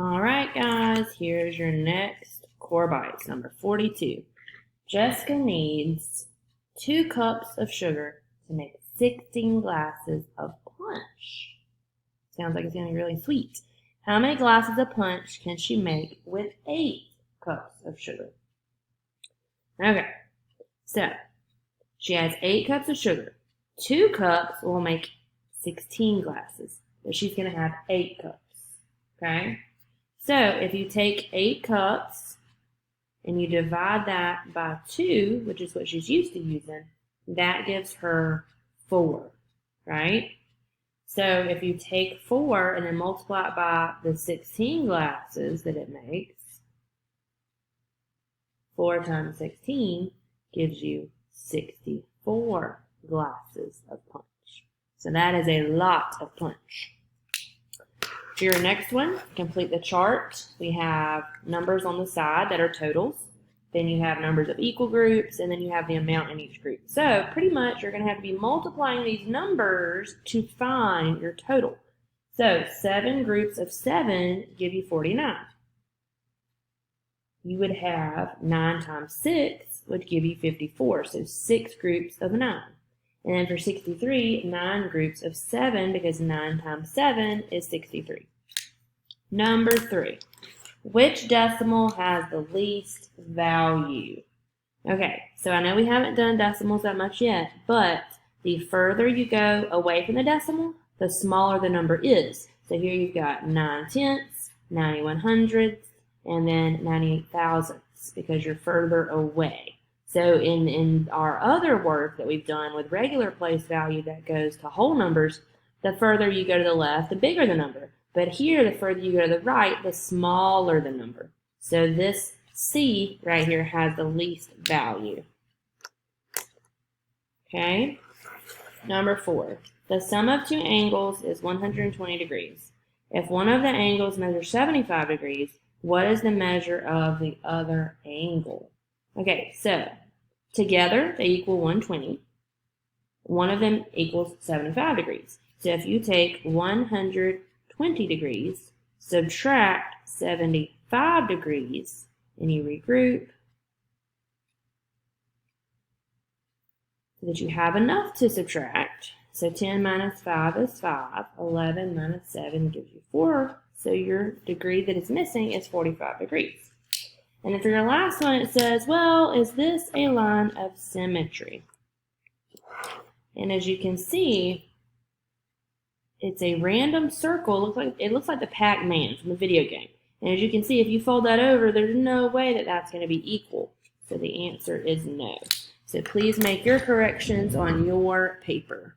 All right, guys, here's your next core bites, number 42. Jessica needs 2 cups of sugar to make 16 glasses of punch. Sounds like it's going to be really sweet. How many glasses of punch can she make with 8 cups of sugar? Okay, so she has 8 cups of sugar. 2 cups will make 16 glasses, but she's going to have 8 cups. Okay? So if you take 8 cups and you divide that by 2, which is what she's used to using, that gives her 4, right? So if you take 4 and then multiply it by the 16 glasses that it makes, 4 times 16 gives you 64 glasses of punch. So that is a lot of punch. For your next one, complete the chart. We have numbers on the side that are totals. Then you have numbers of equal groups, and then you have the amount in each group. So pretty much you're going to have to be multiplying these numbers to find your total. So 7 groups of 7 give you 49. You would have 9 times 6 would give you 54. So 6 groups of 9. And then for 63, 9 groups of 7, because 9 times 7 is 63. Number 3. Which decimal has the least value? Okay, so I know we haven't done decimals that much yet, but the further you go away from the decimal, the smaller the number is. So here you've got 9 tenths, 91 hundredths, and then 98 thousandths, because you're further away. So in our other work that we've done with regular place value that goes to whole numbers, the further you go to the left, the bigger the number. But here, the further you go to the right, the smaller the number. So this C right here has the least value. Okay? Number 4. The sum of 2 angles is 120 degrees. If one of the angles measures 75 degrees, what is the measure of the other angle? Okay, so together they equal 120. One of them equals 75 degrees. So if you take 120 degrees, subtract 75 degrees, and you regroup so that you have enough to subtract. So 10 minus 5 is 5. 11 minus 7 gives you 4. So your degree that is missing is 45 degrees. And then for your last one, it says, well, is this a line of symmetry? And as you can see, it's a random circle. It looks like the Pac-Man from the video game. And as you can see, if you fold that over, there's no way that that's going to be equal. So the answer is no. So please make your corrections on your paper.